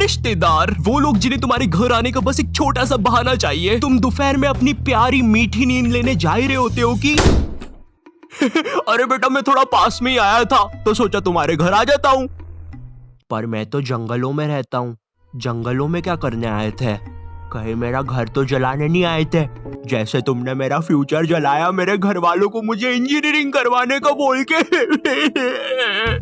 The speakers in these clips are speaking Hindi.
रिश्तेदार, वो लोग जिन्हें तुम्हारे घर आने का बस एक छोटा सा बहाना चाहिए। तुम दोपहर में अपनी प्यारी मीठी नींद लेने जा ही रहे होते हो कि अरे बेटा मैं थोड़ा पास में ही आया था तो सोचा तुम्हारे घर आ जाता हूँ। पर मैं तो जंगलों में रहता हूँ, जंगलों में क्या करने आए थे? कहीं मेरा घर तो जलाने नहीं आए थे, जैसे तुमने मेरा फ्यूचर जलाया मेरे घर वालों को मुझे इंजीनियरिंग करवाने का बोल के।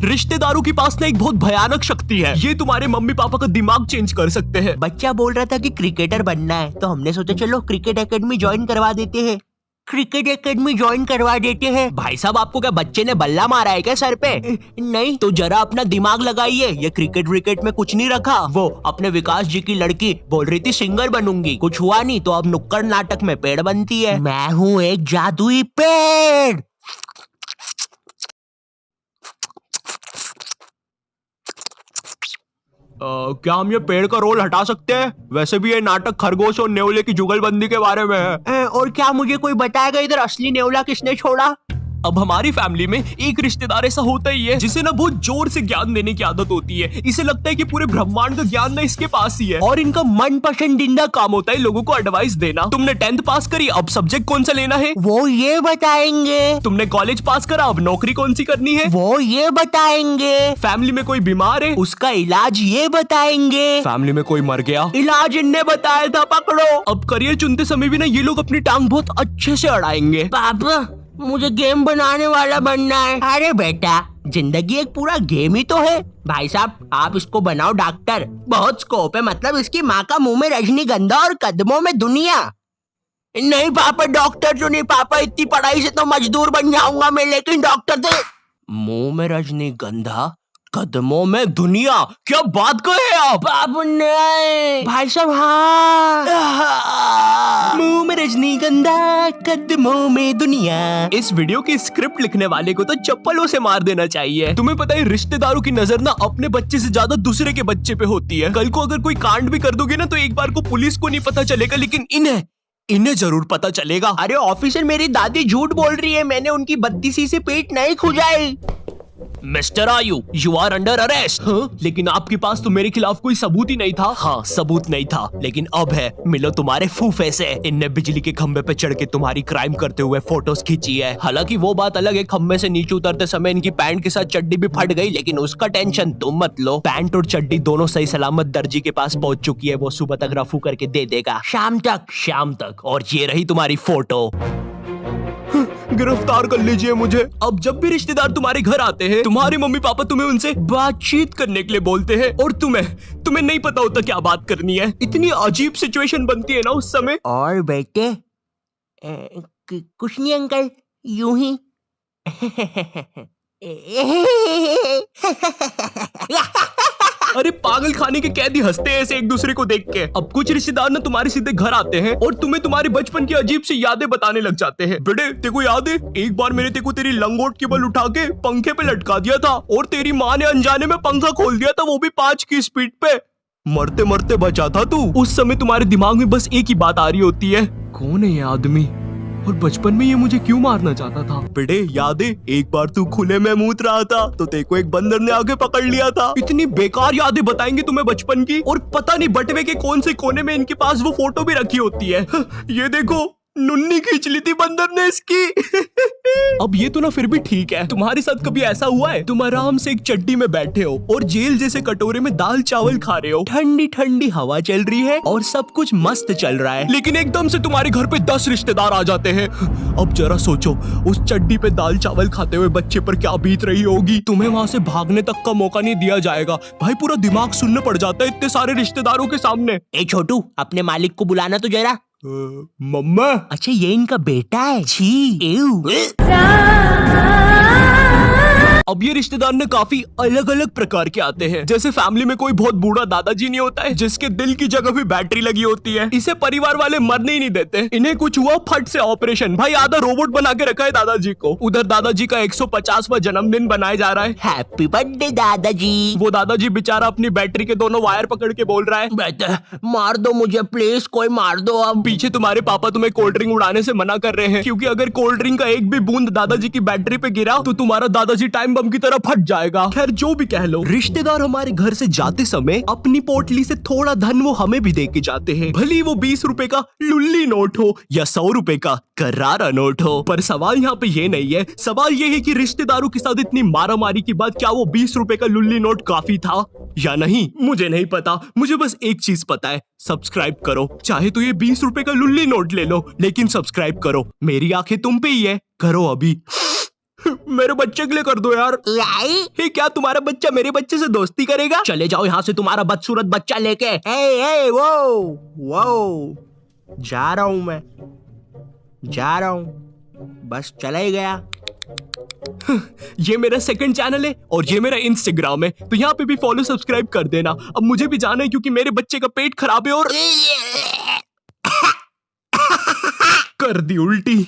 रिश्तेदारों के पास ना एक बहुत भयानक शक्ति है, ये तुम्हारे मम्मी पापा का दिमाग चेंज कर सकते हैं। बच्चा बोल रहा था कि क्रिकेटर बनना है, तो हमने सोचा चलो क्रिकेट एकेडमी ज्वाइन करवा देते हैं। क्रिकेट एकेडमी ज्वाइन करवा देते हैं। भाई साहब आपको क्या बच्चे ने बल्ला मारा है क्या सर पे? नहीं तो जरा अपना दिमाग लगाइए, ये क्रिकेट विकेट में कुछ नहीं रखा। वो अपने विकास जी की लड़की बोल रही थी सिंगर बनूंगी, कुछ हुआ नहीं तो अब नुक्कड़ नाटक में पेड़ बनती है। मैं हूँ एक जादुई पेड़। क्या हम ये पेड़ का रोल हटा सकते हैं? वैसे भी ये नाटक खरगोश और नेवले की जुगलबंदी के बारे में है। और क्या मुझे कोई बताएगा इधर असली नेवला किसने छोड़ा? अब हमारी फैमिली में एक रिश्तेदार ऐसा होता ही है जिसे ना बहुत जोर से ज्ञान देने की आदत होती है। इसे लगता है कि पूरे ब्रह्मांड का ज्ञान ना इसके पास ही है और इनका मन पसंदीदा काम होता है लोगों को एडवाइस देना। तुमने 10th पास करी, अब सब्जेक्ट कौन सा लेना है वो ये बताएंगे। तुमने कॉलेज पास करा, अब नौकरी कौन सी करनी है वो ये बताएंगे। फैमिली में कोई बीमार है, उसका इलाज ये बताएंगे। फैमिली में कोई मर गया, इलाज इनने बताया था, पकड़ो। अब करियर चुनते समय भी ना ये लोग अपनी टांग बहुत अच्छे से अड़ाएंगे। पापा मुझे गेम बनाने वाला बनना है। अरे बेटा जिंदगी एक पूरा गेम ही तो है। भाई साहब आप इसको बनाओ डॉक्टर, बहुत स्कोप है, मतलब इसकी माँ का मुंह में रजनीगंधा और कदमों में दुनिया। नहीं पापा डॉक्टर तो नहीं पापा, इतनी पढ़ाई से तो मजदूर बन जाऊंगा मैं, लेकिन डॉक्टर तो। मुंह में रजनीगंधा कदमों में दुनिया, क्या बात कहे आप? नहीं भाई साहब हाँ, मुंह में रजनीगंधा कदमों में दुनिया। इस वीडियो की स्क्रिप्ट लिखने वाले को तो चप्पलों से मार देना चाहिए। तुम्हें पता है रिश्तेदारों की नजर ना अपने बच्चे से ज्यादा दूसरे के बच्चे पे होती है। कल को अगर कोई कांड भी कर दोगे ना तो एक बार को पुलिस को नहीं पता चलेगा, लेकिन इन्हें जरूर पता चलेगा। अरे ऑफिसर मेरी दादी झूठ बोल रही है, मैंने उनकी 32 से पेट नहीं खुजाई। मिस्टर आयु यू आर अंडर अरेस्ट। लेकिन आपके पास तो मेरे खिलाफ कोई सबूत ही नहीं था। हाँ सबूत नहीं था, लेकिन अब है, मिलो तुम्हारे फूफे से। इनने बिजली के खंबे पे चढ़ के तुम्हारी क्राइम करते हुए फोटोज खींची है। हालांकि वो बात अलग है, खंबे से नीचे उतरते समय इनकी पैंट के साथ चड्डी भी फट गई, लेकिन उसका टेंशन तुम मत लो। पैंट और चड्डी दोनों सही सलामत दर्जी के पास पहुंच चुकी है, वो सुबह तक रफू करके दे देगा। शाम तक। और ये रही तुम्हारी फोटो। गिरफ्तार कर लीजिए मुझे। अब जब भी रिश्तेदार तुम्हारे घर आते हैं तुम्हारे मम्मी पापा तुम्हें उनसे बातचीत करने के लिए बोलते हैं और तुम्हें नहीं पता होता क्या बात करनी है। इतनी अजीब सिचुएशन बनती है ना उस समय। और बेटे कुछ नहीं अंकल, यूं ही। अरे पागल खाने के कैदी हंसते हैं ऐसे एक दूसरे को देख के। अब कुछ रिश्तेदार ना तुम्हारे सीधे घर आते हैं और तुम्हें तुम्हारे बचपन की अजीब सी यादें बताने लग जाते हैं। बेटे तेको याद है एक बार मैंने तेको तेरी लंगोट केबल उठा के पंखे पे लटका दिया था और तेरी माँ ने अनजाने में पंखा खोल दिया था, वो भी 5 की स्पीड पे। मरते मरते बचा था तू। उस समय तुम्हारे दिमाग में बस एक ही बात आ रही होती है, कौन है ये आदमी और बचपन में ये मुझे क्यों मारना चाहता था। बेटे याद है एक बार तू खुले में मूत रहा था तो तेको एक बंदर ने आके पकड़ लिया था। इतनी बेकार यादें बताएंगे तुम्हें बचपन की, और पता नहीं बटवे के कौन से कोने में इनके पास वो फोटो भी रखी होती है। ये देखो नुन्नी खींच ली थी बंदर ने इसकी। अब ये तो ना फिर भी ठीक है, तुम्हारे साथ कभी ऐसा हुआ है तुम आराम से एक चड्डी में बैठे हो और जेल जैसे कटोरे में दाल चावल खा रहे हो, ठंडी ठंडी हवा चल रही है और सब कुछ मस्त चल रहा है, लेकिन एकदम से तुम्हारे घर पे 10 रिश्तेदार आ जाते हैं। अब जरा सोचो उस चड्डी पे दाल चावल खाते हुए बच्चे पर क्या बीत रही होगी। तुम्हें वहाँ से भागने तक का मौका नहीं दिया जाएगा। भाई पूरा दिमाग सुनने पड़ जाता है इतने सारे रिश्तेदारों के सामने। ए छोटू अपने मालिक को बुलाना तो जरा। मम्मा। अच्छा ये इनका बेटा है। छी अब ये रिश्तेदार ने काफी अलग अलग प्रकार के आते हैं। जैसे फैमिली में कोई बहुत बूढ़ा दादाजी नहीं होता है जिसके दिल की जगह भी बैटरी लगी होती है, इसे परिवार वाले मरने ही नहीं देते। इन्हें कुछ हुआ फट से ऑपरेशन, भाई आधा रोबोट बना के रखा है दादाजी को। उधर दादाजी का 150वां जन्मदिन बनाया जा रहा है। हैप्पी बर्थडे दादाजी। वो दादाजी बेचारा अपनी बैटरी के दोनों वायर पकड़ के बोल रहा है, बेटा मार दो मुझे प्लीज, कोई मार दो। अब पीछे तुम्हारे पापा तुम्हें कोल्ड ड्रिंक उड़ाने से मना कर रहे हैं, क्योंकि अगर कोल्ड ड्रिंक का एक भी बूंद दादाजी की बैटरी पे गिरा तो तुम्हारा दादाजी टाइम टाइम बम की तरह फट जाएगा। खैर जो भी कह लो, रिश्तेदार हमारे घर से जाते समय अपनी पोटली से थोड़ा धन वो हमें भी दे के जाते हैं, भले ही वो 20 रुपए का लुल्ली नोट हो या 100 रुपए का करारा नोट हो। पर सवाल यहाँ पे ये नहीं है, सवाल ये है कि रिश्तेदारों के साथ इतनी मारामारी के बाद क्या वो 20 रुपए का लुल्ली नोट काफी था या नहीं, मुझे नहीं पता। मुझे बस एक चीज पता है, सब्सक्राइब करो। चाहे तो ये 20 रुपए का लुल्ली नोट ले लो, लेकिन सब्सक्राइब करो। मेरी आंखें तुम पे ही है, करो अभी। मेरे बच्चे के लिए कर दो यार। हे, क्या तुम्हारा बच्चा मेरे बच्चे से दोस्ती करेगा? चले जाओ यहाँ से तुम्हारा बदसूरत बच्चा लेके। वो जा रहा हूँ, मैं जा रहा हूँ, बस चला ही गया। ये मेरा सेकंड चैनल है और ये मेरा इंस्टाग्राम है, तो यहाँ पे भी फॉलो सब्सक्राइब कर देना। अब मुझे भी जाना है क्योंकि मेरे बच्चे का पेट खराब है और कर दी उल्टी।